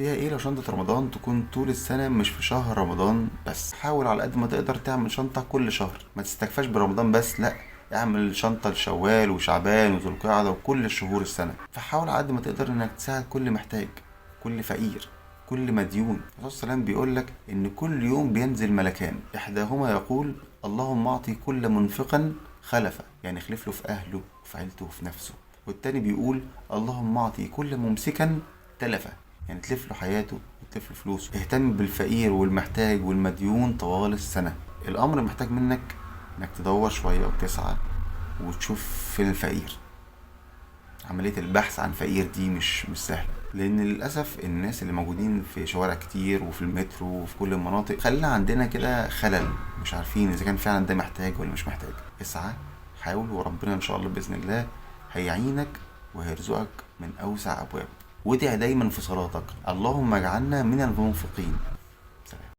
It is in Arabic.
فيها ايه لو شنطة رمضان تكون طول السنة مش في شهر رمضان بس؟ حاول على قد ما تقدر تعمل شنطة كل شهر، ما تستكفاش برمضان بس، لا، اعمل شنطة لشوال وشعبان وذو القعدة وكل شهور السنة. فحاول على قد ما تقدر انك تساعد كل محتاج، كل فقير، كل مديون. الرسول صلى الله عليه وسلم بيقول لك ان كل يوم بينزل ملكان، احداهما يقول اللهم اعطي كل منفقا خلفه، يعني اخلف له في اهله وفي عيلته وفي نفسه. والتاني بيقول اللهم اعطي كل ممسكا تلفه، يعني تلف له حياته وتلف له فلوسه. اهتم بالفقير والمحتاج والمديون طوال السنة. الأمر محتاج منك إنك تدور شوية وتسعى وتشوف فين الفقير. عملية البحث عن فقير دي مش سهلة، لأن للأسف الناس اللي موجودين في شوارع كتير وفي المترو وفي كل المناطق خلينا عندنا كده خلل، مش عارفين إذا كان فعلا ده محتاج ولا مش محتاج. اسعى، حاول، وربنا إن شاء الله بإذن الله هيعينك وهيرزقك من أوسع أبواب. وادعي دايما في صلاتك اللهم اجعلنا من المنفقين.